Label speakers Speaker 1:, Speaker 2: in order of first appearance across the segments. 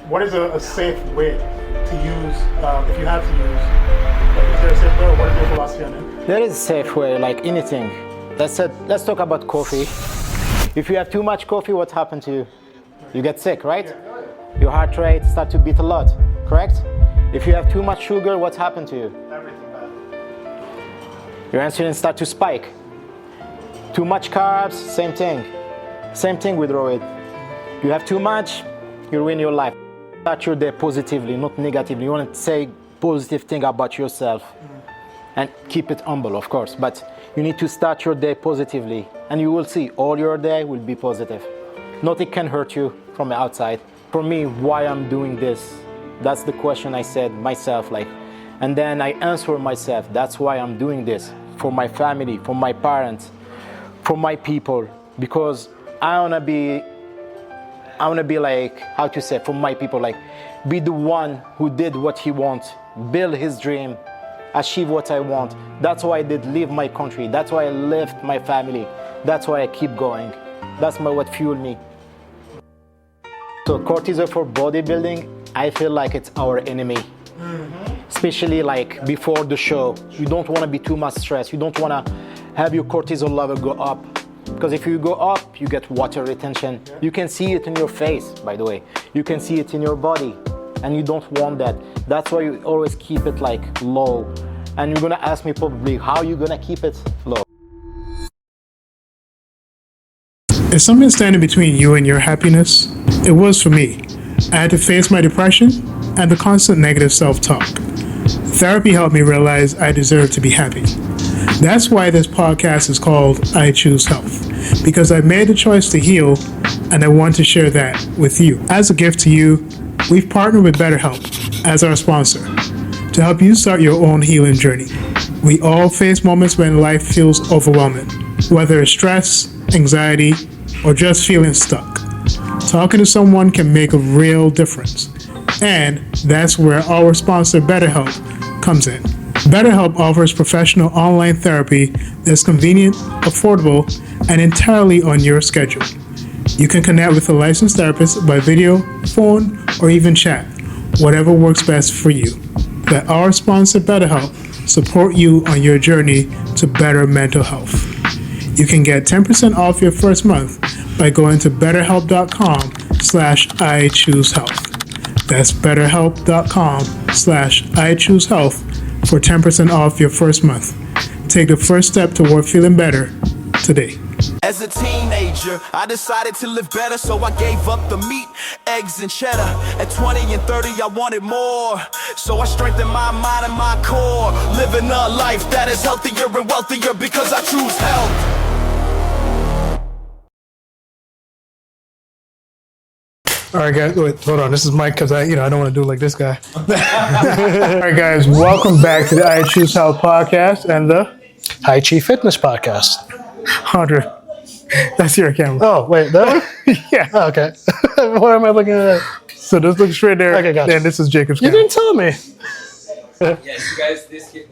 Speaker 1: what is a safe way to use, if you have to use, like, is there a safe way, or what is your philosophy on it?
Speaker 2: There is a safe way, like anything. Let's talk about coffee. If you have too much coffee, what happens to you? You get sick, right? Your heart rate starts to beat a lot, correct? If you have too much sugar, what happens to you?
Speaker 1: Everything bad.
Speaker 2: Your insulin starts to spike. Too much carbs, same thing. Same thing with roid. You have too much, you ruin your life. Start your day positively, not negatively. You want to say positive thing about yourself and keep it humble, of course. But you need to start your day positively, and you will see all your day will be positive. Nothing can hurt you from the outside. For me, why I'm doing this, that's the question I said myself, like, and then I answer myself, that's why I'm doing this, for my family, for my parents, for my people, because I wanna be like, how to say, for my people, like, be the one who did what he wants, build his dream, achieve what I want. That's why I did leave my country. That's why I left my family. That's why I keep going. That's what fueled me. So cortisol for bodybuilding, I feel like it's our enemy. Especially like before the show. You don't want to be too much stressed. You don't want to have your cortisol level go up. Because if you go up, you get water retention. You can see it in your face, by the way. You can see it in your body. And you don't want that. That's why you always keep it like low. And you're gonna ask me probably, how are you gonna keep it low?
Speaker 1: If something standing between you and your happiness, it was for me. I had to face my depression and the constant negative self-talk. Therapy helped me realize I deserve to be happy. That's why this podcast is called I Choose Health, because I made the choice to heal, and I want to share that with you. As a gift to you, we've partnered with BetterHelp as our sponsor to help you start your own healing journey. We all face moments when life feels overwhelming, whether it's stress, anxiety, or just feeling stuck. Talking to someone can make a real difference. And that's where our sponsor BetterHelp comes in. BetterHelp offers professional online therapy that's convenient, affordable, and entirely on your schedule. You can connect with a licensed therapist by video, phone, or even chat, whatever works best for you. Let our sponsor BetterHelp support you on your journey to better mental health. You can get 10% off your first month by going to betterhelp.com/iChooseHealth. That's betterhelp.com/iChooseHealth for 10% off your first month. Take the first step toward feeling better today.
Speaker 3: As a teenager, I decided to live better, so I gave up the meat, eggs, and cheddar. At 20 and 30, I wanted more, so I strengthened my mind and my core. Living a life that is healthier and wealthier because I choose health.
Speaker 1: All right, guys. Wait, hold on. This is Mike because I don't want to do it like this guy. All right, guys. Welcome back to the I Choose Health podcast and the
Speaker 4: High Chi Fitness Podcast.
Speaker 1: 100. That's your camera.
Speaker 4: Oh, wait, that one?
Speaker 1: Yeah.
Speaker 4: Oh, okay. What am I looking at?
Speaker 1: So just look straight there.
Speaker 4: Okay, gotcha.
Speaker 1: And this is Jacob's
Speaker 4: You
Speaker 1: camera.
Speaker 4: didn't tell me.
Speaker 5: Yes, you guys, this camera.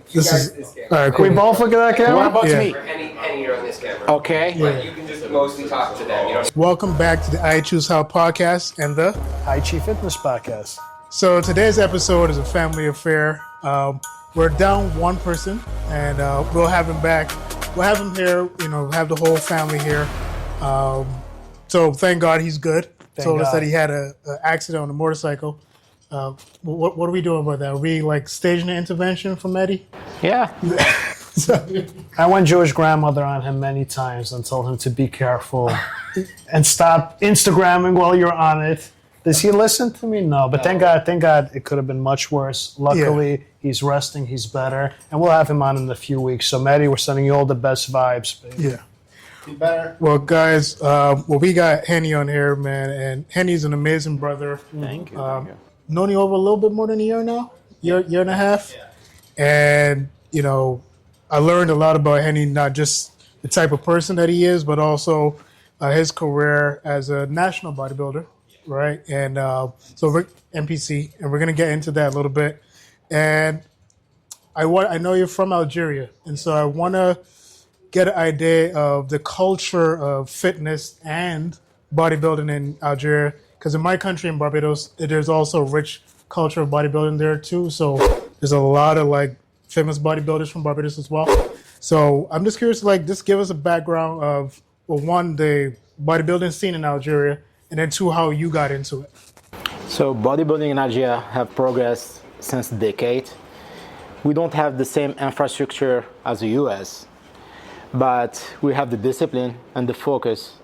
Speaker 1: All right, cool.
Speaker 4: We both look at that
Speaker 2: What
Speaker 4: camera?
Speaker 2: about
Speaker 1: Yeah.
Speaker 2: me?
Speaker 5: Henni are on this camera.
Speaker 2: Okay.
Speaker 5: But you can just mostly talk to them. You know.
Speaker 1: Welcome back to the I Choose Health podcast and the.
Speaker 4: High Chi Fitness Podcast.
Speaker 1: So today's episode is a family affair. We're down one person, and we'll have him back. We'll have him here. Have the whole family here. So thank God he's good. Told us
Speaker 4: God.
Speaker 1: that he had an accident on a motorcycle. What are we doing about that? Are we like staging an intervention from Eddie?
Speaker 2: Yeah.
Speaker 4: I went Jewish grandmother on him many times and told him to be careful and stop Instagramming while you're on it. Does he listen to me? No, but thank God it could have been much worse. Luckily, he's resting, he's better, and we'll have him on in a few weeks. So, Maddie, we're sending you all the best vibes, baby.
Speaker 1: Yeah. Be better. Well, guys, we got Henni on here, man, and Henni's an amazing brother.
Speaker 2: Thank you.
Speaker 1: Known you over a little bit more than a year now, year and a half, and I learned a lot about Henni, not just the type of person that he is, but also his career as a national bodybuilder, right? And so we're NPC, and we're gonna get into that a little bit. And I know you're from Algeria, and so I want to get an idea of the culture of fitness and bodybuilding in Algeria, because in my country, in Barbados, there's also a rich culture of bodybuilding there too. So there's a lot of like famous bodybuilders from Barbados as well. So I'm just curious, like, just give us a background of, well, one, the bodybuilding scene in Algeria, and then two, how you got into it.
Speaker 2: So bodybuilding in Algeria have progressed since decade. We don't have the same infrastructure as the US, but we have the discipline and the focus.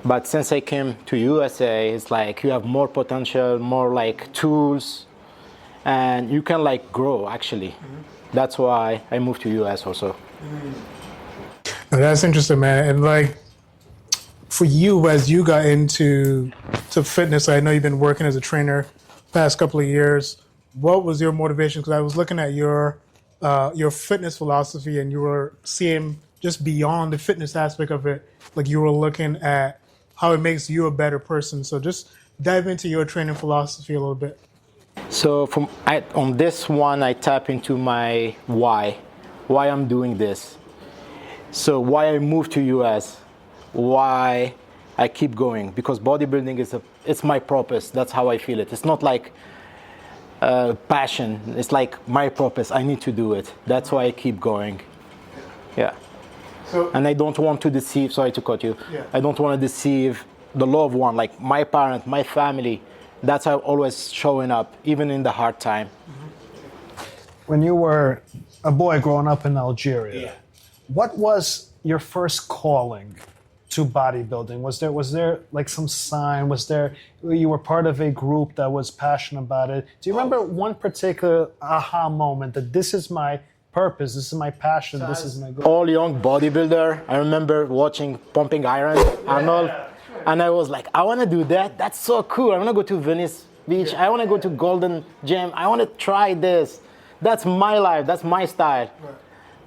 Speaker 2: But since I came to USA, it's like you have more potential, more like tools, and you can like grow actually. That's why I moved to US also.
Speaker 1: Now, that's interesting, man. And like, for you, as you got into fitness, I know you've been working as a trainer past couple of years. What was your motivation? Because I was looking at your fitness philosophy, and you were seeing just beyond the fitness aspect of it. Like, you were looking at how it makes you a better person. So just dive into your training philosophy a little bit.
Speaker 2: So on this one, I tap into my why I'm doing this. So why I moved to US, why I keep going, because bodybuilding it's my purpose. That's how I feel it. It's not like passion. It's like my purpose. I need to do it. That's why I keep going. Yeah.
Speaker 1: So,
Speaker 2: and I don't want to deceive. Sorry to cut you.
Speaker 1: Yeah.
Speaker 2: I don't want to deceive the loved one, like my parent, my family. That's how I'm always showing up, even in the hard time.
Speaker 4: When you were a boy growing up in Algeria, what was your first calling to bodybuilding? Was there like some sign? Was there, you were part of a group that was passionate about it? Do you remember one particular aha moment that this is my purpose, this is my passion, this is my goal?
Speaker 2: All young bodybuilder, I remember watching Pumping Iron, Arnold, and I was like, I want to do that. That's so cool. I want to go to Venice Beach. I want to go to Golden Gym. I want to try this. That's my life. That's my style.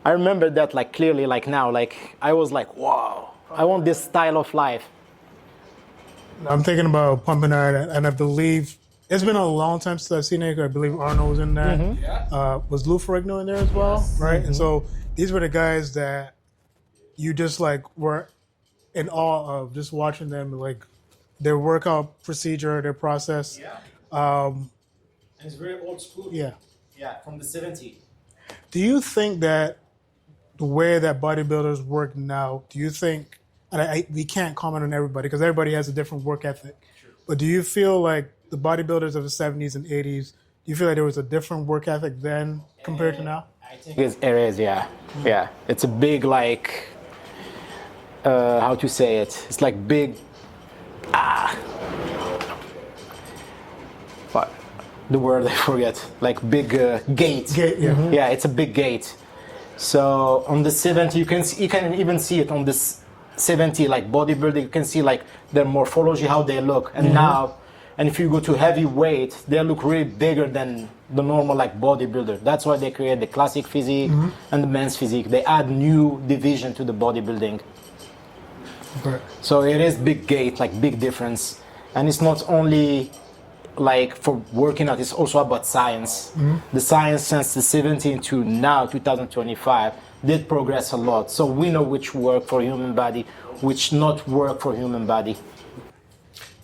Speaker 2: I remember that like clearly, like now, like I was like, wow, I want this style of life.
Speaker 1: I'm thinking about Pumping Iron, and I believe it's been a long time since I've seen it. I believe Arnold was in that. Was Lou Ferrigno in there as well, right? And so these were the guys that you just like were in awe of, just watching them, like their workout procedure, their process.
Speaker 5: And it's very old school.
Speaker 1: Yeah.
Speaker 5: Yeah, from the 70s.
Speaker 1: Do you think that the way that bodybuilders work now, do you think, and we can't comment on everybody because everybody has a different work ethic, but do you feel like the bodybuilders of the 70s and 80s, do you feel like there was a different work ethic then compared to now?
Speaker 2: I think it is, yeah. Yeah. It's a big, like, how to say it? It's like big, what? The word I forget. Like big gate.
Speaker 1: Gate, yeah.
Speaker 2: Yeah, it's a big gate. So on the 70, you can even see it on this 70, like bodybuilding, you can see like their morphology, how they look. And now, and if you go to heavyweight, they look really bigger than the normal like bodybuilder. That's why they create the classic physique and the men's physique. They add new division to the bodybuilding.
Speaker 1: Right.
Speaker 2: So it is big gate, like big difference. And it's not only like for working out, it's also about science. The science since the 70s to now, 2025, did progress a lot. So we know which work for human body, which not work for human body.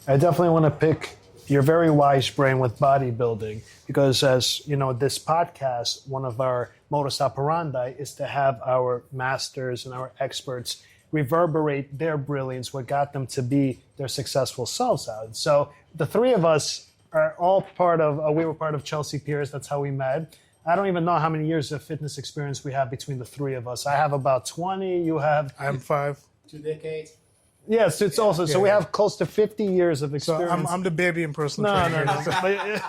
Speaker 4: I definitely want to pick your very wise brain with bodybuilding because, as you know, this podcast, one of our modus operandi is to have our masters and our experts reverberate their brilliance, what got them to be their successful selves out. So the three of us are all part of, we were part of Chelsea Piers. That's how we met. I don't even know how many years of fitness experience we have between the three of us. I have about 20. You have?
Speaker 1: I have 5.
Speaker 2: 2 decades.
Speaker 4: Yes, it's also, so we have close to 50 years of
Speaker 1: So
Speaker 4: experience.
Speaker 1: I'm the baby in personal training.
Speaker 4: No.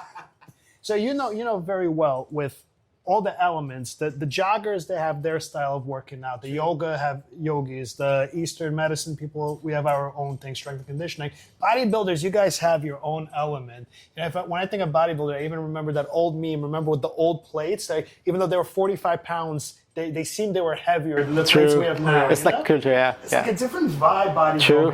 Speaker 4: So you know very well with all the elements, the joggers, they have their style of working out. The yoga have yogis. The Eastern medicine people, we have our own thing, strength and conditioning. Bodybuilders, you guys have your own element. And when I think of bodybuilder, I even remember that old meme, remember with the old plates? Even though they were 45 pounds, they seemed they were heavier than the plates we have now.
Speaker 2: It's like culture, yeah.
Speaker 4: It's like a different vibe, bodybuilding.
Speaker 2: True.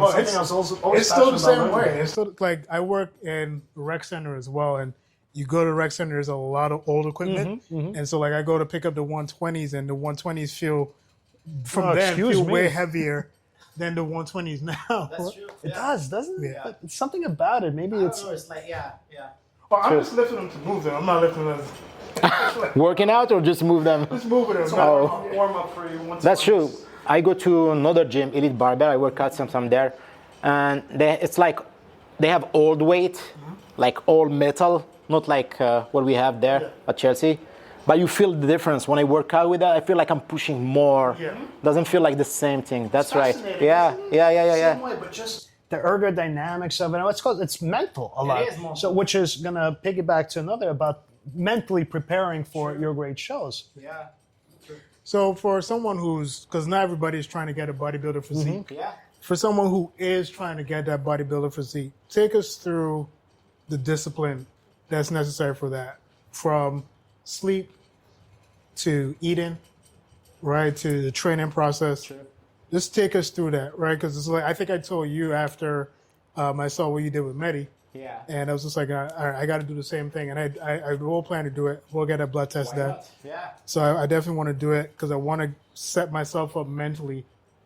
Speaker 1: Oh, it's still the same way. It's still like I work in the rec center as well, and you go to the rec center, there's a lot of old equipment, and so like I go to pick up the 120s, and the 120s feel way heavier than the 120s now.
Speaker 4: It does, doesn't it?
Speaker 1: Yeah.
Speaker 4: But it's something about it. Maybe it's
Speaker 2: it's like, yeah.
Speaker 1: Well, I'm just lifting them to move them. I'm not lifting them.
Speaker 2: Working out or just move them?
Speaker 1: Just moving them.
Speaker 2: Oh.
Speaker 1: Warm up for you.
Speaker 2: That's true. I go to another gym, Elite Barbell. I work out sometimes there, and it's like they have old weight, like all metal, not like what we have there at Chelsea. But you feel the difference when I work out with that. I feel like I'm pushing more.
Speaker 1: Yeah.
Speaker 2: Doesn't feel like the same thing. That's right.
Speaker 4: fascinating,
Speaker 2: Yeah,
Speaker 4: isn't it?
Speaker 2: yeah.
Speaker 4: Same way, but just the ergodynamics of it. It's mental a lot.
Speaker 2: is mental.
Speaker 4: So, which is gonna piggyback to another about mentally preparing for your great shows.
Speaker 2: Yeah.
Speaker 1: So for someone because not everybody's trying to get a bodybuilder physique.
Speaker 2: Yeah.
Speaker 1: For someone who is trying to get that bodybuilder physique, take us through the discipline that's necessary for that. From sleep to eating, right, to the training process. Sure. Just take us through that, right? Because it's like, I think I told you after I saw what you did with Mehdi.
Speaker 2: Yeah.
Speaker 1: And I was just like, all right, I got to do the same thing. And I will plan to do it. We'll get a blood test done.
Speaker 2: Yeah.
Speaker 1: So I definitely want to do it because I want to set myself up mentally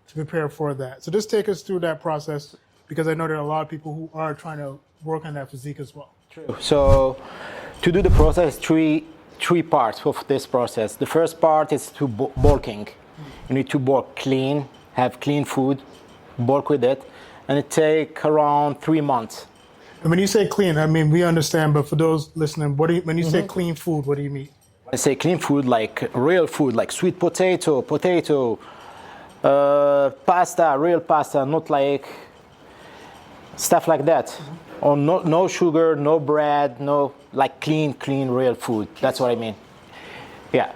Speaker 1: to prepare for that. So just take us through that process because I know there are a lot of people who are trying to work on that physique as well.
Speaker 2: True. So to do the process, three parts of this process. The first part is to bulking. You need to bulk clean, have clean food, bulk with it, and it takes around 3 months.
Speaker 1: And when you say clean, I mean, we understand, but for those listening, when you say clean food, what do you mean?
Speaker 2: I say clean food, like real food, like sweet potato, pasta, real pasta, not like stuff like that. Or no sugar, no bread, no, like clean, real food. That's what I mean. Yeah.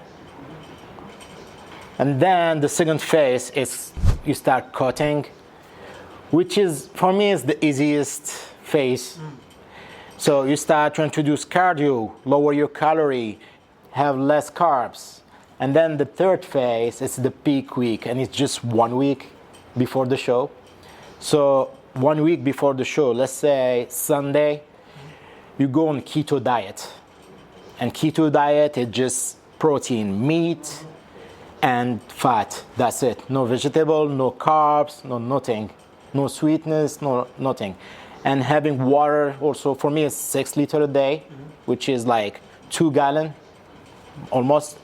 Speaker 2: And then the second phase is you start cutting, which is, for me, is the easiest phase. So you start to introduce cardio, lower your calorie, have less carbs. And then the third phase is the peak week, and it's just 1 week before the show. So 1 week before the show, let's say Sunday, you go on keto diet. And keto diet is just protein, meat, and fat. That's it. No vegetable, no carbs, no nothing. No sweetness, no nothing. And having water also, for me, is 6 liters a day, which is like 2 gallons, almost.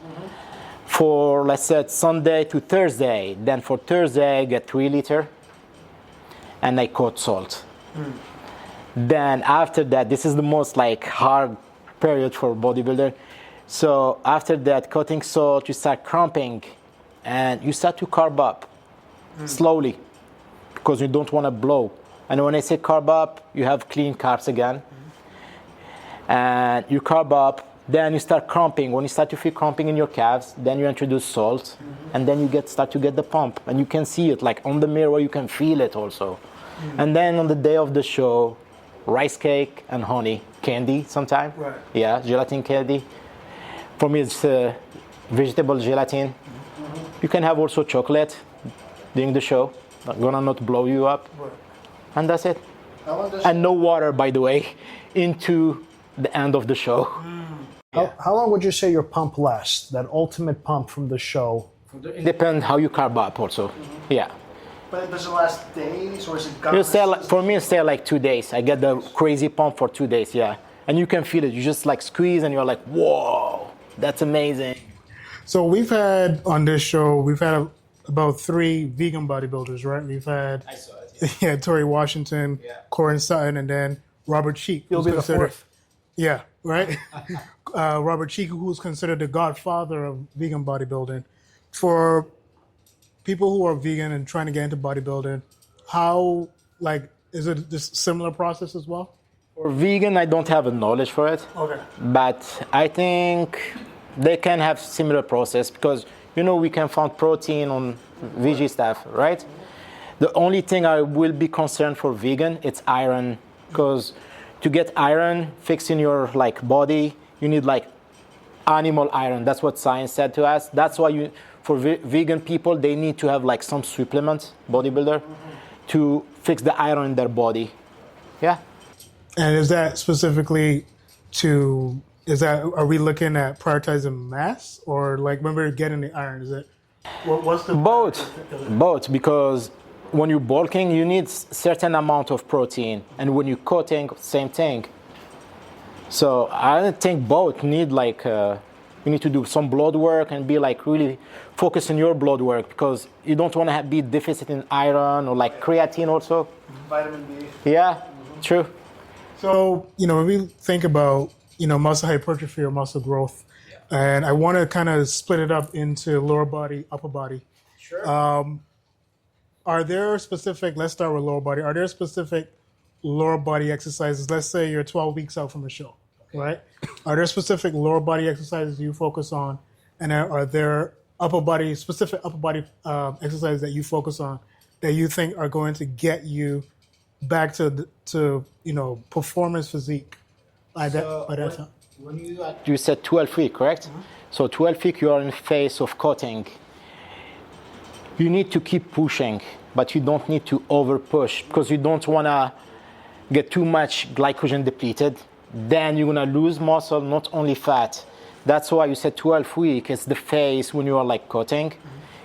Speaker 2: For, let's say, Sunday to Thursday. Then for Thursday, I get 3 liters. And I cut salt. Then after that, this is the most like hard period for bodybuilder. So after that, cutting salt, you start cramping, and you start to carb up slowly because you don't want to blow. And when I say carb up, you have clean carbs again, and you carb up. Then you start cramping. When you start to feel cramping in your calves, then you introduce salt, and then you start to get the pump, and you can see it like on the mirror. You can feel it also. And then on the day of the show, rice cake and honey candy sometime.
Speaker 1: Right.
Speaker 2: Yeah, gelatin candy. For me, it's vegetable gelatin. You can have also chocolate during the show. Gonna not blow you up.
Speaker 1: Right.
Speaker 2: And that's it. And no water, by the way, into the end of the show.
Speaker 4: How long would you say your pump lasts? That ultimate pump from the show?
Speaker 2: It depends how you carb up also. Yeah.
Speaker 4: But does it last days or is it
Speaker 2: You stay for me, it stay like 2 days. I get the crazy pump for 2 days, yeah. And you can feel it. You just like squeeze and you're like, whoa, that's amazing.
Speaker 1: So we've had on this show, about 3 vegan bodybuilders, right? We've had
Speaker 5: I saw it. Yeah.
Speaker 1: Tori Washington, Corin Sutton, and then Robert Cheek.
Speaker 4: You'll be the fourth.
Speaker 1: Yeah, right? Robert Cheek, who's considered the godfather of vegan bodybuilding. For people who are vegan and trying to get into bodybuilding, how, like, is it this similar process as well?
Speaker 2: For vegan, I don't have a knowledge for it.
Speaker 1: Okay.
Speaker 2: But I think they can have similar process because, we can find protein on veggie stuff, right? The only thing I will be concerned for vegan, it's iron. Because to get iron fixed in your body, you need animal iron. That's what science said to us. That's why for vegan people, they need to have some supplement, bodybuilder, to fix the iron in their body. Yeah.
Speaker 1: And is that specifically are we looking at prioritizing mass or when we're getting the iron, is it, what's the...
Speaker 2: Both, because when you're bulking, you need certain amount of protein, and when you're cutting, same thing. So I don't think both need like you need to do some blood work and be like really focus on your blood work, because you don't want to be deficit in iron or like creatine also.
Speaker 4: Vitamin B.
Speaker 2: Yeah, true.
Speaker 1: So, when we think about, muscle hypertrophy or muscle growth, and I want to kind of split it up into lower body, upper body.
Speaker 4: Sure.
Speaker 1: Are there specific, let's start with lower body, are there specific lower body exercises? Let's say you're 12 weeks out from a show, right? Are there specific lower body exercises you focus on? And are there specific upper body exercises that you focus on that you think are going to get you back to performance physique by that time?
Speaker 2: You said 12 week, correct? So 12 week, you are in phase of cutting. You need to keep pushing, but you don't need to over push, because you don't want to get too much glycogen depleted. Then you're going to lose muscle, not only fat. That's why you said 12 week is the phase when you are like cutting.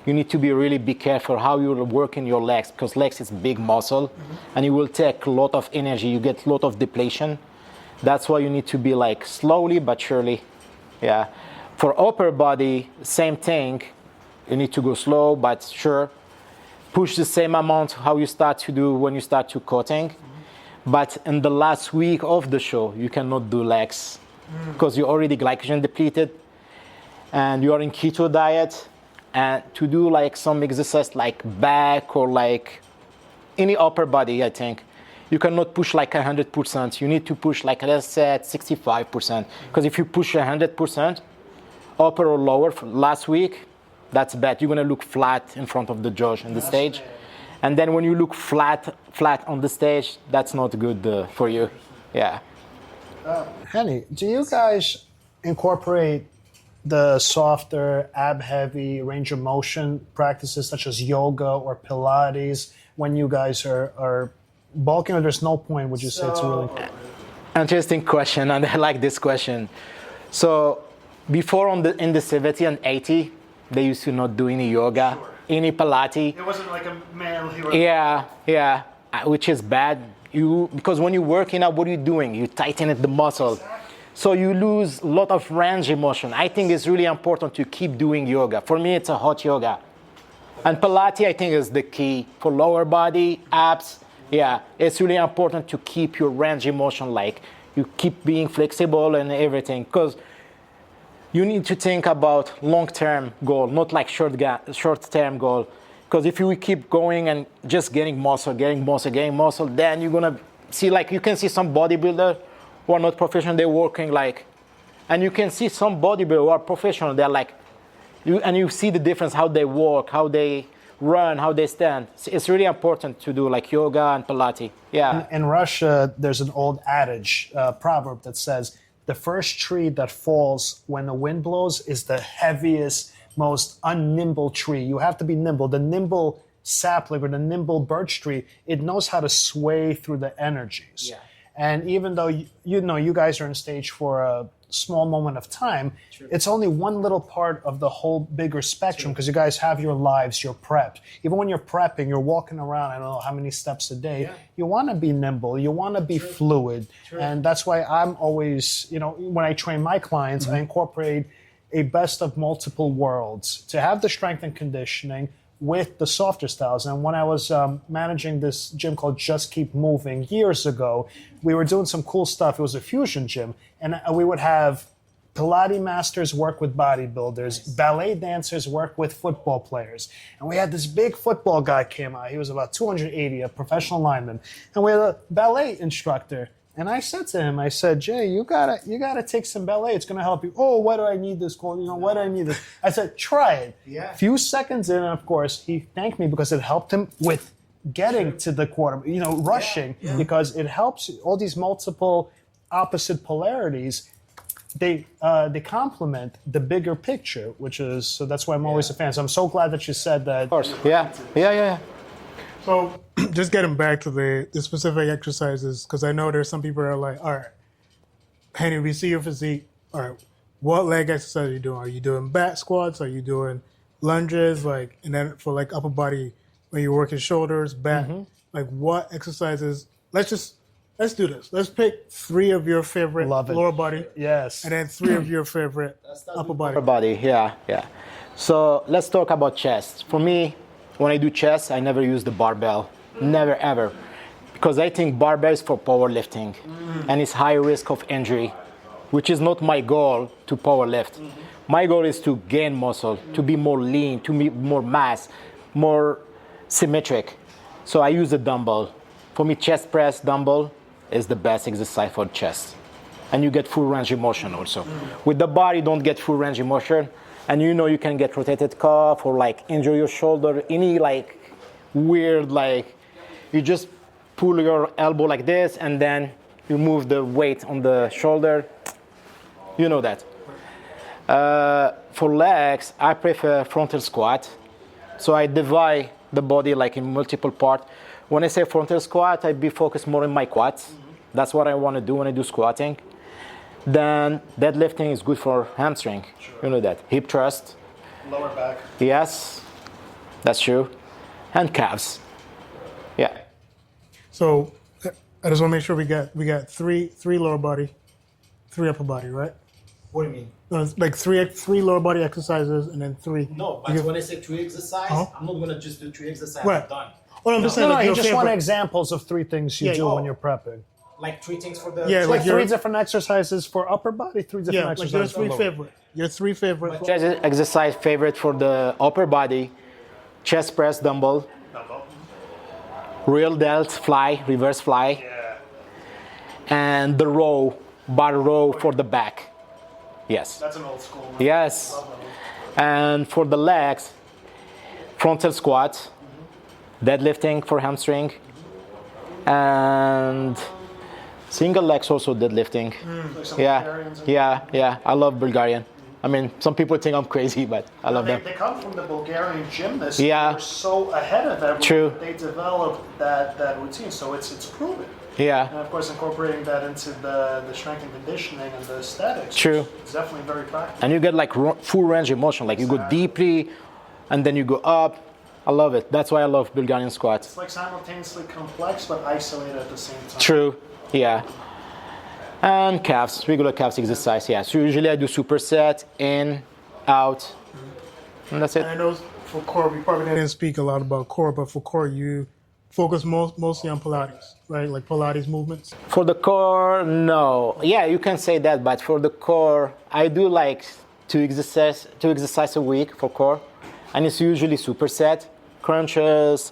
Speaker 2: You need to be careful how you're working your legs, because legs is big muscle, and you will take a lot of energy. You get a lot of depletion. That's why you need to be like slowly but surely. Yeah. For upper body, same thing. You need to go slow but sure. Push the same amount how you start to do when you start to cutting. But in the last week of the show, you cannot do legs because you're already glycogen depleted and you are in keto diet. And to do like some exercise like back or like any upper body, I think, you cannot push like 100%. You need to push like, let's say, 65%. Because if you push 100%, upper or lower for last week, that's bad. You're gonna look flat in front of the judge on the stage. And then when you look flat on the stage, that's not good for you. Yeah.
Speaker 4: Henni, do you guys incorporate the softer, ab-heavy range of motion practices such as yoga or Pilates when you guys are bulking, or there's no point, would you say, it's really?
Speaker 2: Interesting question, and I like this question. So before in the 70 and 80, they used to not do any yoga, any Pilates.
Speaker 4: It wasn't like a male hero.
Speaker 2: Yeah, which is bad. Because when you're working out, what are you doing? You tighten the muscle. Exactly. So you lose a lot of range of motion. I think it's really important to keep doing yoga. For me, it's a hot yoga. And Pilates, I think, is the key for lower body, abs. Yeah, it's really important to keep your range of motion, like you keep being flexible and everything, because you need to think about long-term goal, not like short-term goal. Because if you keep going and just getting muscle, then you're gonna see, like you can see some bodybuilder who are not professional, they're working like, and you can see some bodybuilders who are professional, they're like, you see the difference, how they walk, how they run, how they stand. It's really important to do like yoga and Pilates. Yeah.
Speaker 4: In Russia, there's an old adage, proverb that says, the first tree that falls when the wind blows is the heaviest, most unnimble tree. You have to be nimble. The nimble sapling or the nimble birch tree, it knows how to sway through the energies. Yeah. And even though you guys are on stage for a small moment of time, it's only one little part of the whole bigger spectrum, because you guys have your lives, you're prepped. Even when you're prepping, you're walking around, I don't know how many steps a day. Yeah. You want to be nimble, you want to be fluid. And that's why I'm always, when I train my clients, I incorporate a best of multiple worlds to have the strength and conditioning with the softer styles. And when I was managing this gym called Just Keep Moving years ago, we were doing some cool stuff. It was a fusion gym. And we would have Pilates masters work with bodybuilders, ballet dancers work with football players. And we had this big football guy came out. He was about 280, a professional lineman. And we had a ballet instructor. And I said to him, I said, Jay, you gotta take some ballet. It's gonna help you. Oh, why do I need this? Why do I need this? I said, try it. Yeah. A few seconds in, and of course, he thanked me because it helped him with getting to the quarter, rushing, because it helps all these multiple opposite polarities. They complement the bigger picture, so that's why I'm always a fan. So I'm so glad that you said that.
Speaker 2: Of course, yeah.
Speaker 1: So just getting back to the specific exercises, because I know there's some people that are like, all right, Henni, we see your physique. All right, what leg exercise are you doing? Are you doing back squats? Are you doing lunges? And then for like upper body, when you're working shoulders, back? Like what exercises? Let's do this. Let's pick 3 of your favorite
Speaker 4: Love it.
Speaker 1: lower body,
Speaker 4: Yes.
Speaker 1: and then 3 of your favorite upper body.
Speaker 2: Upper body, yeah. So let's talk about chest. For me, when I do chest, I never use the barbell. Never, ever. Because I think barbell is for powerlifting, and it's high risk of injury, which is not my goal to powerlift. My goal is to gain muscle, to be more lean, to be more mass, more symmetric. So I use a dumbbell. For me, chest press dumbbell is the best exercise for chest. And you get full range of motion also. With the bar, you don't get full range of motion. And you know you can get rotated cuff or like injure your shoulder, any like weird, like you just pull your elbow like this and then you move the weight on the shoulder. You know that. For legs, I prefer frontal squat. So I divide the body like in multiple parts. When I say frontal squat, I be focused more on my quads. That's what I want to do when I do squatting. Then deadlifting is good for hamstring. Sure. You know that. Hip thrust.
Speaker 4: Lower back.
Speaker 2: Yes, that's true. And calves. Yeah.
Speaker 1: So I just want to make sure we got three lower body, 3 upper body, right?
Speaker 6: What do you mean?
Speaker 1: No, it's like three lower body exercises and then 3.
Speaker 6: No, but when I say 3 exercise, I'm not gonna just do 3 exercises.
Speaker 1: Right.
Speaker 6: Done.
Speaker 1: Well, I'm just saying,
Speaker 4: No,
Speaker 1: like,
Speaker 4: you
Speaker 1: your
Speaker 4: just want
Speaker 1: favorite-
Speaker 4: examples of 3 things you
Speaker 1: Yeah,
Speaker 4: do
Speaker 1: oh.
Speaker 4: when you're prepping.
Speaker 6: Like 3 things for the.
Speaker 1: Yeah,
Speaker 4: Like
Speaker 1: like your
Speaker 4: 3 different exercises for upper body, 3 different
Speaker 1: yeah, like your
Speaker 4: exercises
Speaker 1: 3
Speaker 4: for lower.
Speaker 1: favorite. Your 3 favorite.
Speaker 2: Chest exercise favorite for the upper body, chest press dumbbell, real delt fly, reverse fly, and the row, bar row for the back. Yes.
Speaker 4: That's an old school one.
Speaker 2: Yes. And for the legs, frontal squat, deadlifting for hamstring, and single legs also deadlifting. Yeah. I love Bulgarian. I mean, some people think I'm crazy, but I love them.
Speaker 4: They come from the Bulgarian gymnasts.
Speaker 2: Yeah.
Speaker 4: They're so ahead of everyone.
Speaker 2: True.
Speaker 4: They developed that routine, so it's proven.
Speaker 2: Yeah.
Speaker 4: And of course, incorporating that into the strength and conditioning and the aesthetics.
Speaker 2: True.
Speaker 4: It's definitely very practical.
Speaker 2: And you get like full range of motion, like you go deeply, and then you go up. I love it. That's why I love Bulgarian squats.
Speaker 4: It's like simultaneously complex but isolated at the same time.
Speaker 2: True. Yeah. And calves, regular calves exercise. Yeah. So usually I do superset, in, out, and that's
Speaker 1: And I
Speaker 2: it.
Speaker 1: know for core, we probably didn't speak a lot about core, but for core, you focus mostly on Pilates, right? Like Pilates movements.
Speaker 2: For the core, no. Yeah, you can say that, but for the core, I do like two exercise a week for core, and it's usually superset, crunches,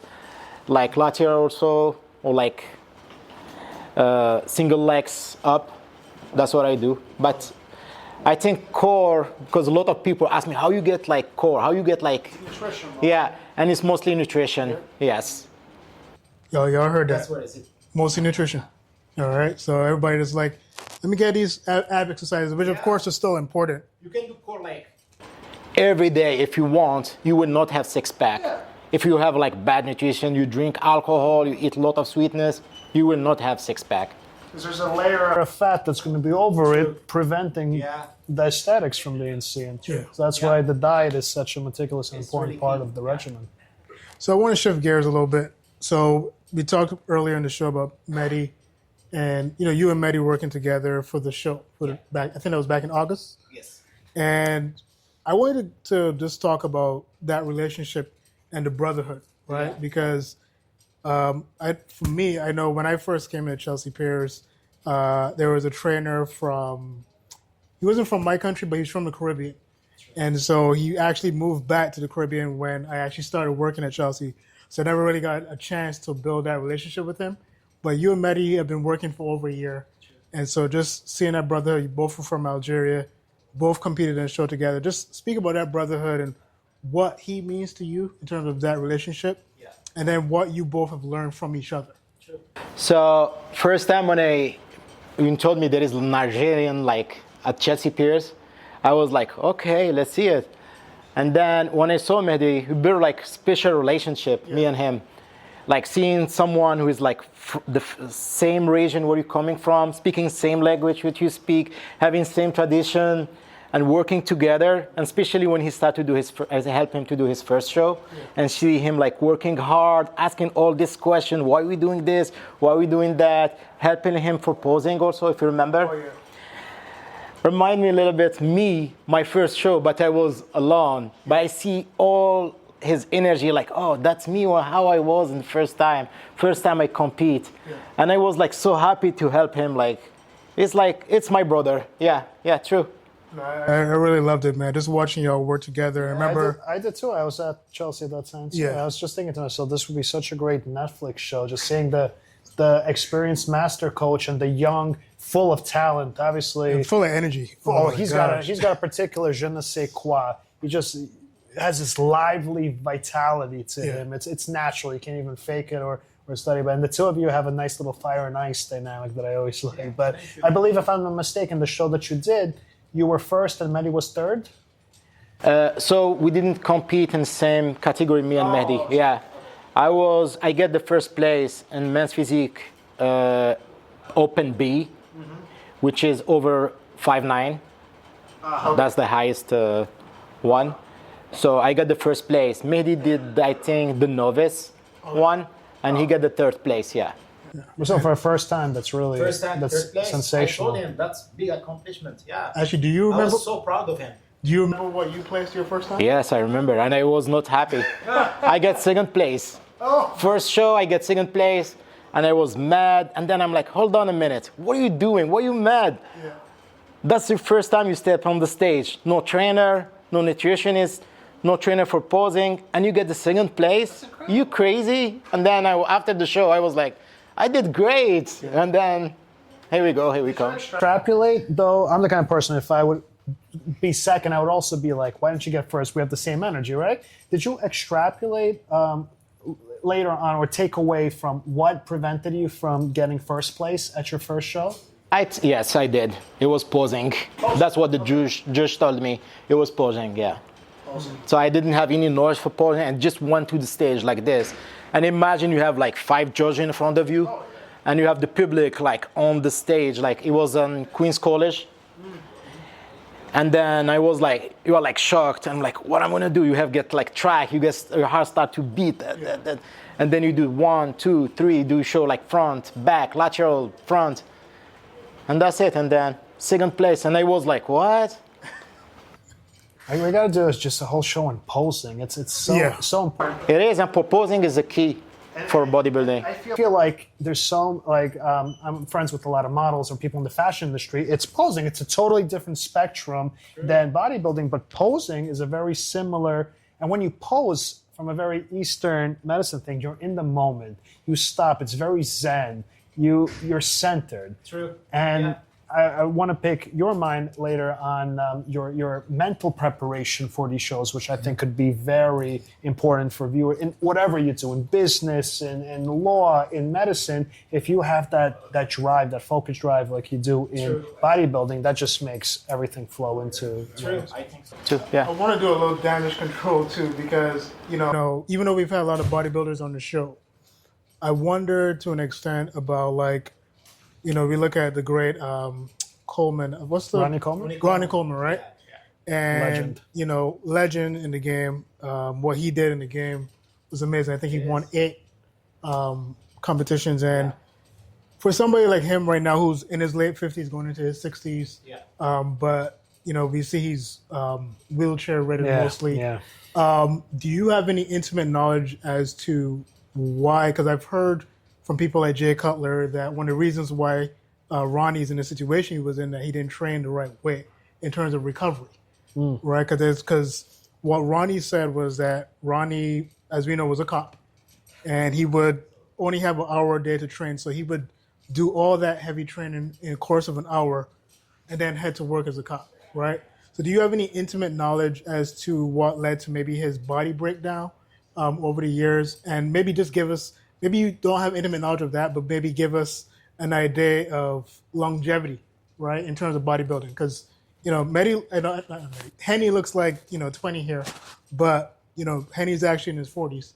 Speaker 2: like lateral also, or like single legs up. That's what I do. But I think core, because a lot of people ask me how you get like core, how you get like
Speaker 4: Nutrition.
Speaker 2: yeah, and it's mostly nutrition. Yes.
Speaker 1: Y'all heard that.
Speaker 6: That's what is it?
Speaker 1: Mostly nutrition. All right. So everybody is like, let me get these ab exercises, which of course are still important.
Speaker 6: You can do core like.
Speaker 2: Every day, if you want, you will not have six pack.
Speaker 4: Yeah.
Speaker 2: If you have like bad nutrition, you drink alcohol, you eat a lot of sweetness, you will not have six pack.
Speaker 4: Because there's a layer of fat that's going to be over it, preventing
Speaker 6: Yeah.
Speaker 4: the aesthetics from being seen.
Speaker 1: Yeah.
Speaker 4: So that's why the diet is such a meticulous and important
Speaker 6: really
Speaker 4: part
Speaker 6: key.
Speaker 4: of the regimen.
Speaker 1: So I want to shift gears a little bit. So we talked earlier in the show about Mehdi, and you and Mehdi working together for the show. I think that was back in August.
Speaker 6: Yes.
Speaker 1: And I wanted to just talk about that relationship and the brotherhood, right?
Speaker 6: Yeah.
Speaker 1: Because for me, I know when I first came to Chelsea Piers, there was a trainer he wasn't from my country, but he's from the Caribbean. And so he actually moved back to the Caribbean when I actually started working at Chelsea. So I never really got a chance to build that relationship with him. But you and Mehdi have been working for over a year. And so just seeing that brotherhood, you both were from Algeria, both competed in a show together. Just speak about that brotherhood and what he means to you in terms of that relationship.
Speaker 6: Yeah.
Speaker 1: And then what you both have learned from each other.
Speaker 2: So first time when you told me there is an Algerian like at Chelsea Piers, I was like, okay, let's see it. And then when I saw Mehdi, we built like special relationship, me and him. Like seeing someone who is like same region where you're coming from, speaking same language which you speak, having same tradition, and working together, and especially when he started to do his, as I helped him to do his first show, and see him like working hard, asking all these questions, why are we doing this, why are we doing that, helping him for posing also, if you remember.
Speaker 1: Oh, yeah.
Speaker 2: Remind me a little bit, my first show, but I was alone, but I see all his energy, like, oh, that's me, or how I was in the first time I compete. Yeah. And I was like so happy to help him, like it's my brother. Yeah, true.
Speaker 1: No, I really loved it, man. Just watching y'all work together. I remember.
Speaker 4: I did too. I was at Chelsea at that time. So
Speaker 1: Yeah.
Speaker 4: I was just thinking to myself, this would be such a great Netflix show. Just seeing the experienced master coach and the young, full of talent, obviously.
Speaker 1: And full of energy.
Speaker 4: Oh,
Speaker 1: my
Speaker 4: he's
Speaker 1: gosh.
Speaker 4: got a particular je ne sais quoi. He just has this lively vitality to him. It's natural. You can't even fake it or study. But and the two of you have a nice little fire and ice dynamic that I always like. But I believe, if I'm not mistaken, the show that you did, you were first and Mehdi was third?
Speaker 2: So we didn't compete in the same category, me and Mehdi. Yeah. I get the first place in men's physique Open B, which is over 5'9". That's the highest one. So I got the first place. Mehdi did, I think, the novice one, and he got the third place, yeah.
Speaker 4: So for a first time, that's really
Speaker 6: First time,
Speaker 4: that's
Speaker 6: third place.
Speaker 4: sensational.
Speaker 6: I told him that's big accomplishment. Yeah.
Speaker 1: Actually, do you
Speaker 6: I
Speaker 1: remember?
Speaker 6: was so proud of him.
Speaker 1: Do you remember what you placed your first time?
Speaker 2: Yes, I remember, and I was not happy. I got second place. First show, I get second place, and I was mad. And then I'm like, hold on a minute. What are you doing? Why are you mad?
Speaker 1: Yeah.
Speaker 2: That's the first time you step on the stage. No trainer, no nutritionist, no trainer for posing, and you get the second place. You crazy? And then after the show, I was like, I did great. And then, here we come.
Speaker 4: Extrapolate, though, I'm the kind of person, if I would be second, I would also be like, why don't you get first? We have the same energy, right? Did you extrapolate later on or take away from what prevented you from getting first place at your first show?
Speaker 2: Yes, I did. It was posing. That's what the judge told me. It was posing, yeah. So I didn't have any noise for posing and just went to the stage like this. And imagine you have like 5 judges in front of you, and you have the public like on the stage, like it was on Queen's College. And then I was like, you are like shocked. I'm like, what I'm gonna do? You have get like track, your heart start to beat. And then you do 1, 2, 3, do show like front, back, lateral, front. And that's it. And then second place. And I was like, what?
Speaker 4: What we gotta do is just a whole show on posing. It's so important.
Speaker 2: It is, and proposing is the key for bodybuilding.
Speaker 4: I feel like there's I'm friends with a lot of models or people in the fashion industry. It's posing. It's a totally different spectrum than bodybuilding, but posing is a very similar. And when you pose from a very Eastern medicine thing, you're in the moment. You stop. It's very zen. You're centered.
Speaker 6: True.
Speaker 4: And
Speaker 6: Yeah.
Speaker 4: I want to pick your mind later on your mental preparation for these shows, which I think could be very important for viewers in whatever you do, in business, in law, in medicine. If you have that drive, that focus drive like you do in bodybuilding, that just makes everything flow into.
Speaker 6: True. I think so.
Speaker 2: Too, yeah.
Speaker 1: I want to do a little damage control too, because even though we've had a lot of bodybuilders on the show, I wonder to an extent about like, we look at the great Coleman. What's the
Speaker 4: Ronnie Coleman?
Speaker 1: Ronnie Coleman, right?
Speaker 6: Yeah.
Speaker 1: And legend in the game. What he did in the game was amazing. I think he won 8 competitions, and for somebody like him right now, who's in his late 50s, going into his 60s, but we see he's wheelchair ridden mostly.
Speaker 4: Yeah.
Speaker 1: Do you have any intimate knowledge as to why? Because I've heard from people like Jay Cutler that one of the reasons why Ronnie's in the situation he was in, that he didn't train the right way in terms of recovery, right? Because what Ronnie said was that Ronnie, as we know, was a cop, and he would only have an hour a day to train, so he would do all that heavy training in the course of an hour and then head to work as a cop, right? So do you have any intimate knowledge as to what led to maybe his body breakdown over the years? And maybe just give us, maybe you don't have intimate knowledge of that, but maybe give us an idea of longevity, right, in terms of bodybuilding. Because, Henni looks like, 20 here, but, Henni's actually in his 40s.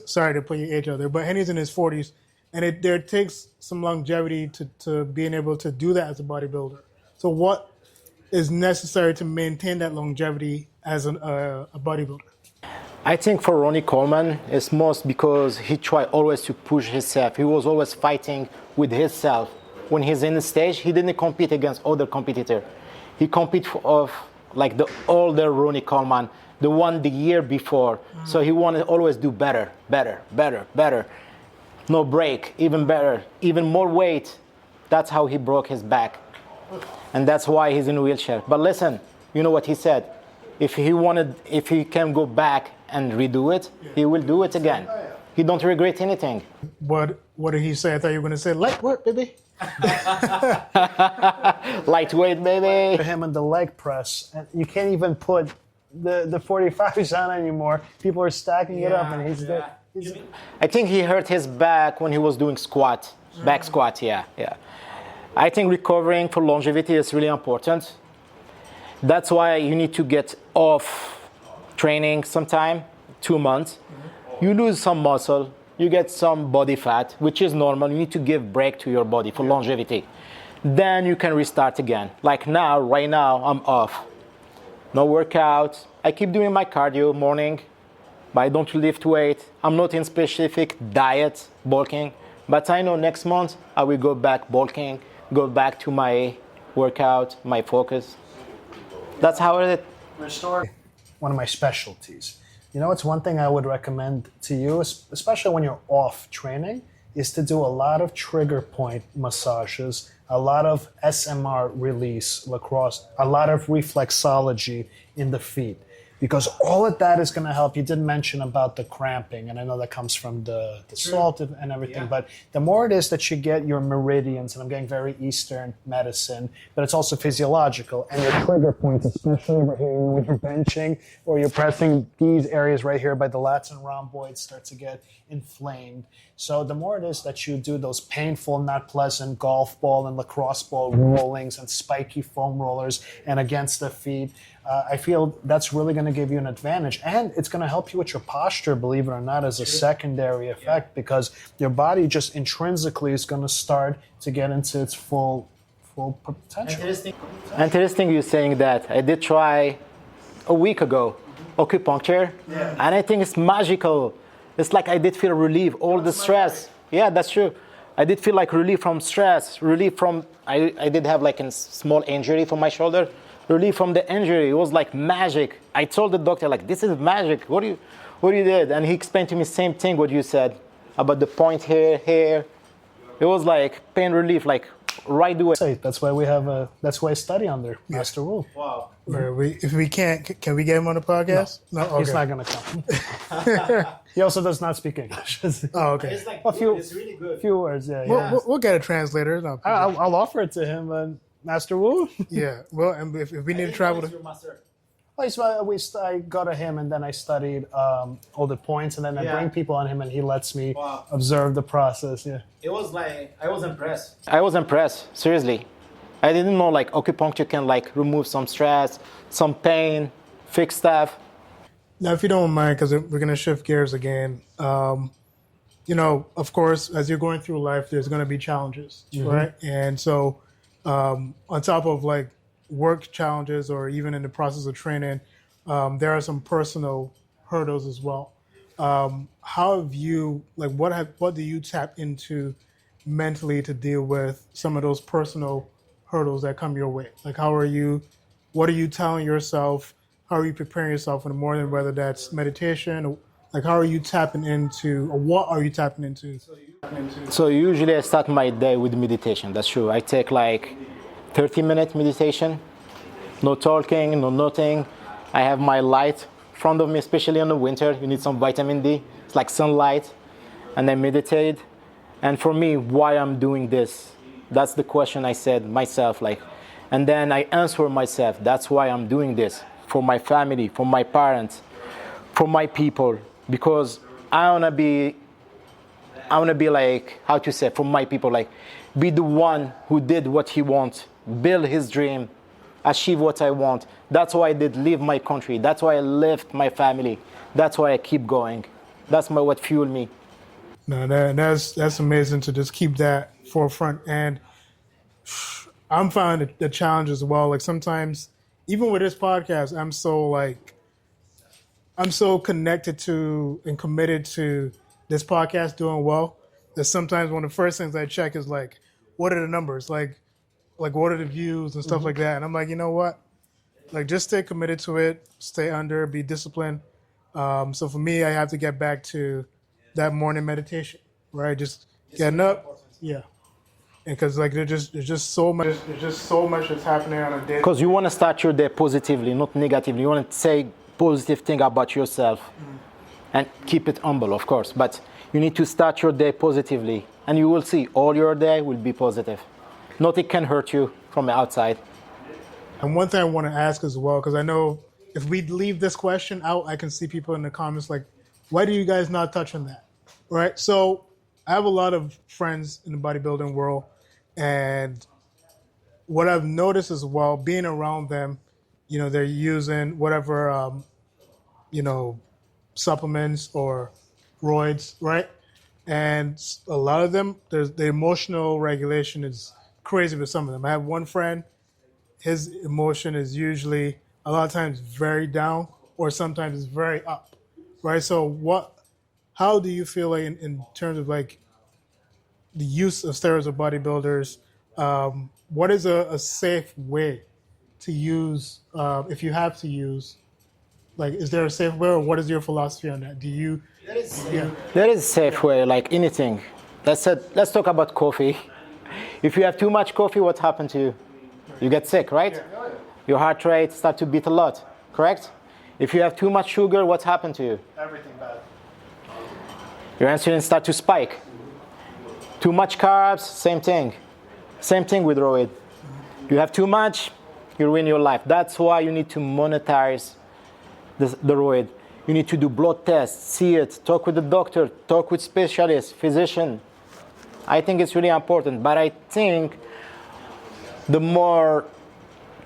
Speaker 1: Sorry to put your age out there, but Henni's in his 40s. And there takes some longevity to being able to do that as a bodybuilder. So what is necessary to maintain that longevity as a bodybuilder?
Speaker 2: I think for Ronnie Coleman, it's most because he tried always to push himself. He was always fighting with himself. When he's in the stage, he didn't compete against other competitors. He competed of like the older Ronnie Coleman, the one the year before. So he wanted to always do better, better, better, better. No break, even better, even more weight. That's how he broke his back. And that's why he's in a wheelchair. But listen, you know what he said? If he can go back and redo it, he will do it again. He don't regret anything.
Speaker 1: What did he say? I thought you were going to say, light work, baby.
Speaker 2: Lightweight, baby.
Speaker 4: Him and the leg press, and you can't even put the 45s on anymore. People are stacking it up, and he's there.
Speaker 2: I think he hurt his back when he was doing squat, back squat, yeah. I think recovering for longevity is really important. That's why you need to get off training sometime, 2 months. You lose some muscle, you get some body fat, which is normal. You need to give break to your body for longevity. Then you can restart again. Like now, right now, I'm off. No workout. I keep doing my cardio morning, but I don't lift weight. I'm not in specific diet, bulking, but I know next month I will go back bulking, go back to my workout, my focus. That's how it is.
Speaker 4: Restore. One of my specialties. You know, it's one thing I would recommend to you, especially when you're off training, is to do a lot of trigger point massages, a lot of SMR release, lacrosse, a lot of reflexology in the feet. Because all of that is going to help. You did mention about the cramping, and I know that comes from the salt and everything, but the more it is that you get your meridians, and I'm getting very Eastern medicine, but it's also physiological, and your trigger points, especially over here when you're benching or you're pressing these areas right here by the lats and rhomboids start to get inflamed. So the more it is that you do those painful, not pleasant golf ball and lacrosse ball rollings and spiky foam rollers and against the feet, I feel that's really going to give you an advantage. And it's going to help you with your posture, believe it or not, as a secondary effect, because your body just intrinsically is going to start to get into its full potential.
Speaker 2: Interesting you saying that. I did try a week ago, acupuncture, and I think it's magical. It's like I did feel relief, all the stress. Yeah, that's true. I did feel like relief from stress, relief from, I did have like a small injury for my shoulder, relief from the injury. It was like magic. I told the doctor, like, this is magic. What you did? And he explained to me same thing what you said about the point here. It was like pain relief, like right away.
Speaker 4: That's why we have that's why I study under Master Wu.
Speaker 6: Wow.
Speaker 1: If we can't, can we get him on the podcast? No, okay.
Speaker 4: He's not going to come. He also does not speak English.
Speaker 1: Oh, okay.
Speaker 6: It's like,
Speaker 4: it's
Speaker 6: really good.
Speaker 4: few words, yeah.
Speaker 1: We'll get a translator. No,
Speaker 4: I'll offer it to him, Master Wu.
Speaker 1: yeah. Well, and if we need to travel to...
Speaker 6: Your master.
Speaker 4: I go to him, and then I studied all the points, and then I bring people on him, and he lets me observe the process. Yeah.
Speaker 6: It was like, I was impressed.
Speaker 2: I was impressed, seriously. I didn't know like acupuncture can like remove some stress, some pain, fix stuff.
Speaker 1: Now, if you don't mind, because we're going to shift gears again, you know, of course, as you're going through life, there's going to be challenges, right? And so on top of like work challenges or even in the process of training, there are some personal hurdles as well. How have you, like, what do you tap into mentally to deal with some of those personal hurdles that come your way? Like, what are you telling yourself? How are you preparing yourself in the morning, whether that's meditation, or like how are you tapping into, or what are you tapping into?
Speaker 2: So usually I start my day with meditation, that's true. I take like 30-minute meditation, no talking, no nothing. I have my light in front of me, especially in the winter. You need some vitamin D. It's like sunlight. And I meditate. And for me, why I'm doing this? That's the question I said myself, like, and then I answer myself, that's why I'm doing this. For my family, for my parents, for my people, because I wanna be like, how to say, for my people, like, be the one who did what he wants, build his dream, achieve what I want. That's why I did leave my country. That's why I left my family. That's why I keep going. That's what fueled me.
Speaker 1: No, that's amazing to just keep that forefront. And I'm finding the challenge as well. Like sometimes, even with this podcast, I'm so connected to and committed to this podcast doing well that sometimes one of the first things I check is like, what are the numbers? Like what are the views and stuff like that? And I'm like, you know what? Like just stay committed to it, stay under, be disciplined. So for me, I have to get back to that morning meditation, right? Just getting up, yeah. Because like there's just so much that's happening on a day.
Speaker 2: Because you want to start your day positively, not negatively. You want to say positive thing about yourself and keep it humble, of course. But you need to start your day positively, and you will see all your day will be positive. Nothing can hurt you from the outside.
Speaker 1: And one thing I want to ask as well, because I know if we leave this question out, I can see people in the comments like, why do you guys not touch on that? Right? So I have a lot of friends in the bodybuilding world, and what I've noticed as well, being around them, you know, they're using whatever, supplements or roids, right? And a lot of them, the emotional regulation is crazy with some of them. I have one friend, his emotion is usually a lot of times very down or sometimes it's very up, right? So how do you feel like in terms of like the use of steroids of bodybuilders? What is a safe way to use, if you have to use, like, is there a safe way, or what is your philosophy on that?
Speaker 2: There is a safe way, like anything. Let's talk about coffee. If you have too much coffee, what happens to you? You get sick, right? Yeah. Your heart rate starts to beat a lot, correct? If you have too much sugar, what happens to you?
Speaker 4: Everything bad.
Speaker 2: Your insulin starts to spike. Too much carbs, same thing. Same thing with roid. You have too much, you ruin your life. That's why you need to monetize the roid. You need to do blood tests, see it, talk with the doctor, talk with specialists, physician. I think it's really important, but I think the more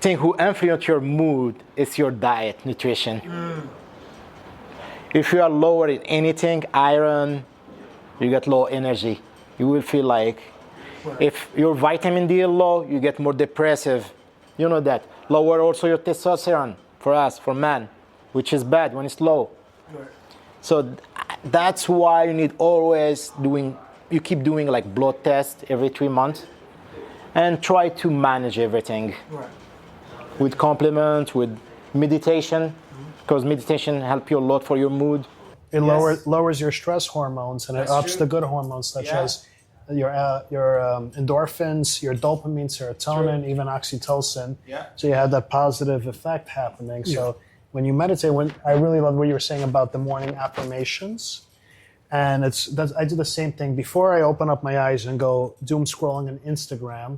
Speaker 2: thing who influence your mood is your diet, nutrition. If you are lower in anything, iron, you get low energy. You will feel like, if your vitamin D is low, you get more depressive. You know that. Lower also your testosterone for us, for men, which is bad when it's low. Right. So that's why you need always you keep doing like blood tests every 3 months and try to manage everything. Right. With complement, with meditation, because meditation helps you a lot for your mood.
Speaker 4: It lowers your stress hormones, and it ups the good hormones such as your endorphins, your dopamine, serotonin, even oxytocin. Yeah. So you have that positive effect happening. Yeah. So when you meditate, I really love what you were saying about the morning affirmations. And I do the same thing. Before I open up my eyes and go doom scrolling on Instagram,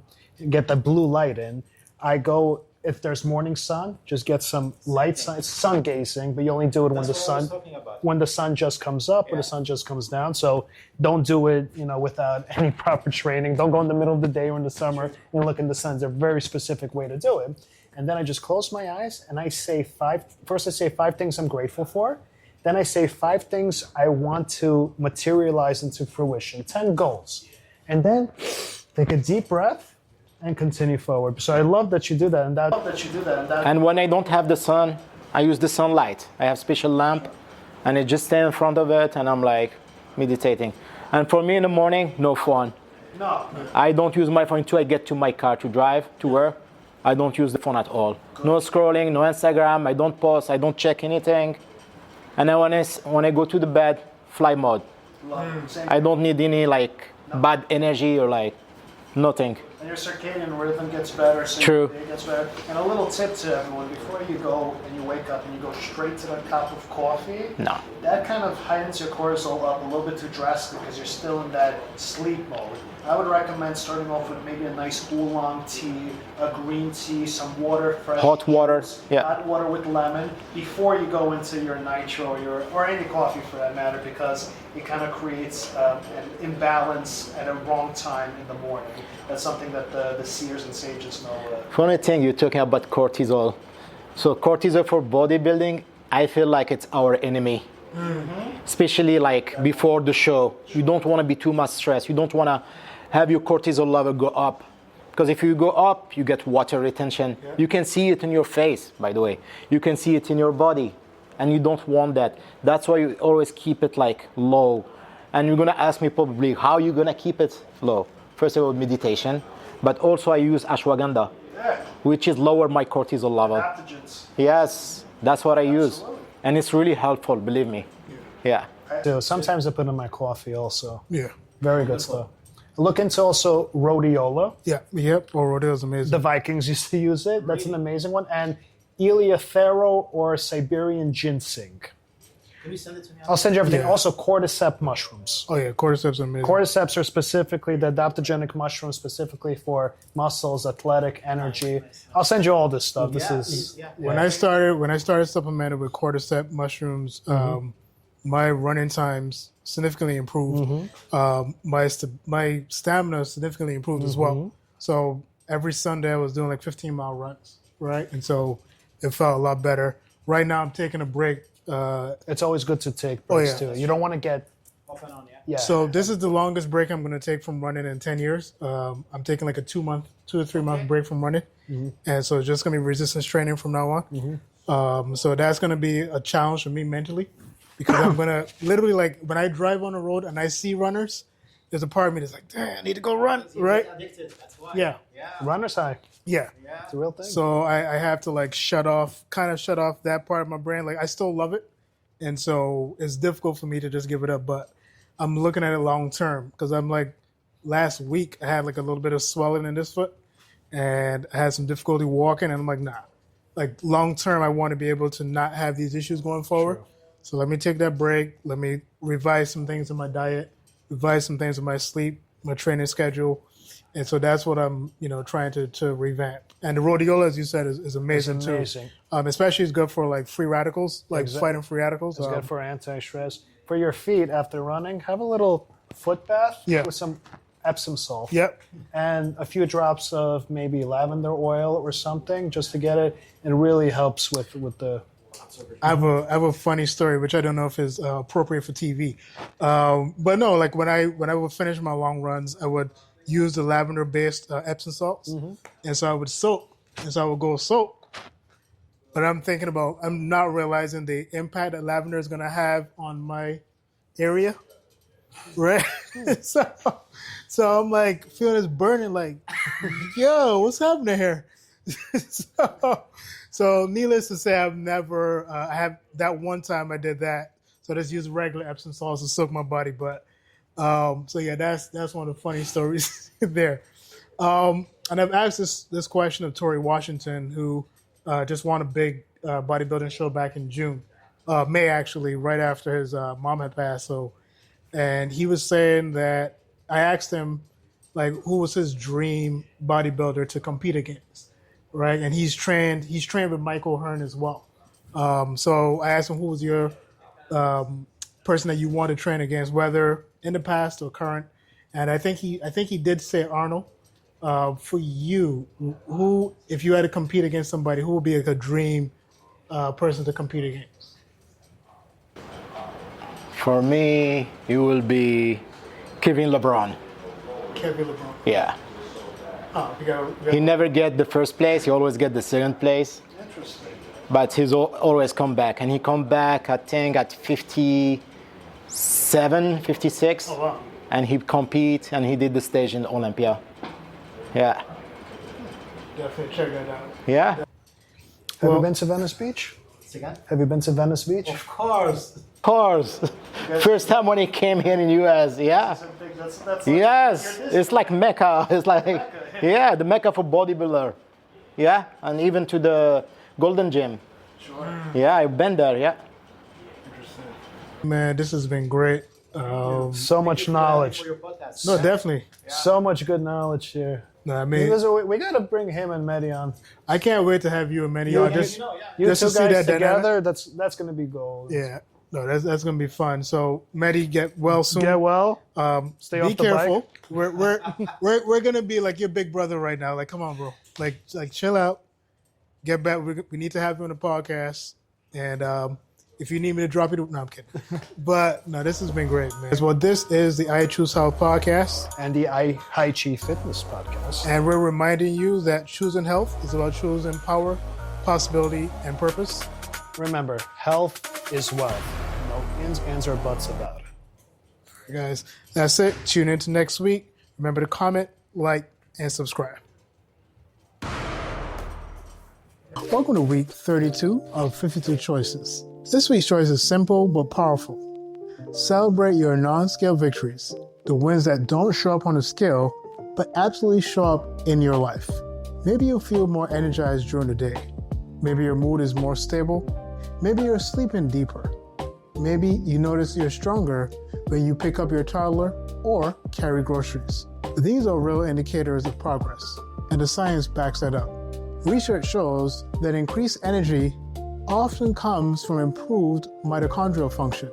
Speaker 4: get the blue light in, I go, if there's morning sun, just get some light sun. It's sun gazing, but you only do it when the sun just comes up or the sun just comes down. So don't do it, without any proper training. Don't go in the middle of the day or in the summer and look in the sun. It's a very specific way to do it. And then I just close my eyes and I say first I say 5 things I'm grateful for. Then I say 5 things I want to materialize into fruition, 10 goals. And then take a deep breath and continue forward. So I love that you do that.
Speaker 2: And when I don't have the sun, I use the sunlight. I have special lamp, and I just stand in front of it, and I'm like meditating. And for me in the morning, no phone. No. I don't use my phone until I get to my car to drive to work. I don't use the phone at all. Good. No scrolling, no Instagram. I don't post. I don't check anything. And then when I go to the bed, fly mode. I don't need any bad energy or nothing.
Speaker 4: And your circadian rhythm gets better, so your day gets better. And a little tip to everyone, before you go and you wake up and you go straight to that cup of coffee, that kind of heightens your cortisol up a little bit too drastically because you're still in that sleep mode. I would recommend starting off with maybe a nice oolong tea, a green tea, some water, fresh
Speaker 2: hot water,
Speaker 4: hot water with lemon before you go into your nitro or any coffee for that matter, because it kind of creates an imbalance at a wrong time in the morning. That's something that the seers and sages know.
Speaker 2: Funny thing, you're talking about cortisol. So cortisol for bodybuilding, I feel like it's our enemy. Mm-hmm. Especially before the show. You don't want to be too much stressed. You don't want to have your cortisol level go up. Because if you go up, you get water retention. Yeah. You can see it in your face, by the way. You can see it in your body, and you don't want that. That's why you always keep it like low. And you're gonna ask me probably how you're gonna keep it low. First of all, meditation, but also I use ashwagandha, which is lower my cortisol level. Adaptogens. Yes, that's what I use, and it's really helpful. Believe me. Yeah.
Speaker 4: So sometimes I put in my coffee also.
Speaker 1: Yeah.
Speaker 4: Very good stuff. Look into also rhodiola.
Speaker 1: Yeah, yep. Oh, rhodiola is amazing.
Speaker 4: The Vikings used to use it. That's an amazing one. And Eleuthero or Siberian ginseng.
Speaker 6: Can you send it to me?
Speaker 4: I'll send you everything.
Speaker 1: Yeah.
Speaker 4: Also, cordyceps mushrooms.
Speaker 1: Oh yeah, cordyceps are amazing.
Speaker 4: Cordyceps are specifically the adaptogenic mushrooms, specifically for muscles, athletic energy. I'll send you all this stuff. This is
Speaker 1: When I started supplementing with cordyceps mushrooms, my running times significantly improved. My stamina significantly improved as well. So every Sunday I was doing like 15-mile runs, right? And so it felt a lot better. Right now I'm taking a break.
Speaker 4: It's always good to take breaks too. You don't want to get
Speaker 6: off and on,
Speaker 4: yeah.
Speaker 1: So this is the longest break I'm going to take from running in 10 years. I'm taking like a 2 to 3 month break from running. And so it's just going to be resistance training from now on. So that's going to be a challenge for me mentally, because I'm going to literally, like, when I drive on the road and I see runners, there's a part of me that's like, damn, I need to go run, right?
Speaker 6: Addicted. That's why.
Speaker 1: Yeah.
Speaker 4: runner's high.
Speaker 1: Yeah.
Speaker 4: It's a real thing.
Speaker 1: So I have to like shut off that part of my brain. Like I still love it. And so it's difficult for me to just give it up, but I'm looking at it long term, because I'm like, last week I had like a little bit of swelling in this foot and I had some difficulty walking, and I'm like, nah, like long term, I want to be able to not have these issues going forward. True. So let me take that break. Let me revise some things in my diet, revise some things in my sleep, my training schedule. And so that's what I'm, trying to revamp. And the rhodiola, as you said, is amazing, too. Especially it's good for like free radicals, like fighting free radicals.
Speaker 4: It's good for anti-stress. For your feet after running, have a little foot bath with some Epsom salt.
Speaker 1: Yep.
Speaker 4: And a few drops of maybe lavender oil or something, just to get it. It really helps with the...
Speaker 1: I have a funny story, which I don't know if is appropriate for TV. But no, like when I would finish my long runs, I would use the lavender-based Epsom salts. And so I would soak. And so I would go soak. But I'm not realizing the impact that lavender is going to have on my area. Right? So I'm like feeling this burning, like, yo, what's happening here? So needless to say, I've never, I have that one time I did that. So I just used regular Epsom salts to soak my body. But so yeah, that's one of the funny stories there. And I've asked this question of Tori Washington, who just won a big bodybuilding show back in June, May actually, right after his mom had passed. And he was saying that I asked him like who was his dream bodybuilder to compete against, right? And he's trained with Michael Hearn as well. So I asked him who was your person that you want to train against, whether in the past or current. And I think he did say Arnold. For you, who, if you had to compete against somebody, who would be like a dream person to compete against?
Speaker 2: For me, it will be Kevin LeBron.
Speaker 1: Kevin LeBron.
Speaker 2: Yeah.
Speaker 1: Oh, you got
Speaker 2: He never get the first place. He always get the second place.
Speaker 1: Interesting.
Speaker 2: But he's always come back. And he come back, I think, at 57, 56.
Speaker 1: Oh, wow.
Speaker 2: And he compete, and he did the stage in Olympia. Yeah.
Speaker 1: Definitely check that out.
Speaker 2: Yeah.
Speaker 4: Have you been to Venice Beach? Have you been to Venice Beach?
Speaker 1: Of course.
Speaker 2: Of course. First time when he came here in the US, yeah.
Speaker 1: That's
Speaker 2: Yes, it's like Mecca. It's like, yeah, the Mecca for bodybuilder. Yeah, and even to the Golden Gym.
Speaker 1: Sure.
Speaker 2: Yeah, I've been there, yeah.
Speaker 1: Interesting. Man, this has been great.
Speaker 4: So much knowledge.
Speaker 1: No, definitely.
Speaker 4: So much good knowledge here.
Speaker 1: No, I mean,
Speaker 4: we got to bring him and Mehdi on.
Speaker 1: I can't wait to have you and Manny on.
Speaker 4: You
Speaker 1: Just
Speaker 4: two
Speaker 1: to see
Speaker 4: guys
Speaker 1: that
Speaker 4: together,
Speaker 1: dynamic.
Speaker 4: that's going to be gold.
Speaker 1: Yeah. No, that's gonna be fun. So, Mehdi, get well soon.
Speaker 4: Get well. Stay off the
Speaker 1: careful.
Speaker 4: bike.
Speaker 1: We're gonna be like your big brother right now. Like, come on, bro. Like chill out. Get back. We need to have you on the podcast. And If you need me to drop it, no, I'm kidding. But no, this has been great, man. Well, this is the I Choose Health podcast.
Speaker 4: And the I High Chi Fitness podcast.
Speaker 1: And we're reminding you that choosing health is about choosing power, possibility, and purpose.
Speaker 4: Remember, health is wealth. No ins, ands, or buts about it.
Speaker 1: Guys, that's it. Tune in to next week. Remember to comment, like, and subscribe. Welcome to week 32 of 52 Choices. This week's choice is simple but powerful. Celebrate your non-scale victories, the wins that don't show up on the scale, but absolutely show up in your life. Maybe you'll feel more energized during the day. Maybe your mood is more stable. Maybe you're sleeping deeper. Maybe you notice you're stronger when you pick up your toddler or carry groceries. These are real indicators of progress, and the science backs that up. Research shows that increased energy often comes from improved mitochondrial function.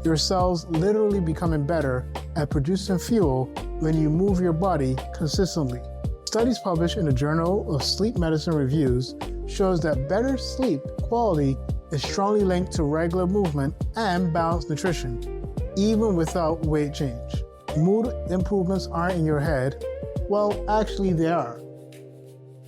Speaker 1: Your cells literally becoming better at producing fuel when you move your body consistently. Studies published in the Journal of Sleep Medicine Reviews shows that better sleep quality is strongly linked to regular movement and balanced nutrition, even without weight change. Mood improvements aren't in your head. Well, actually they are.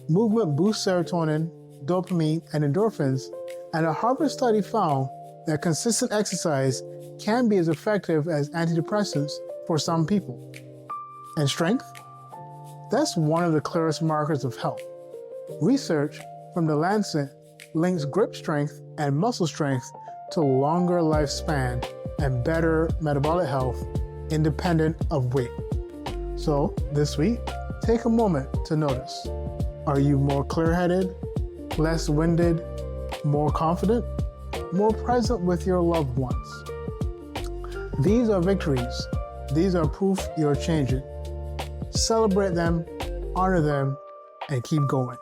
Speaker 1: Movement boosts serotonin, dopamine, and endorphins, and a Harvard study found that consistent exercise can be as effective as antidepressants for some people. And strength? That's one of the clearest markers of health. Research from The Lancet links grip strength and muscle strength to longer lifespan and better metabolic health independent of weight. So this week, take a moment to notice. Are you more clear-headed, less winded, more confident, more present with your loved ones? These are victories. These are proof you're changing. Celebrate them, honor them, and keep going.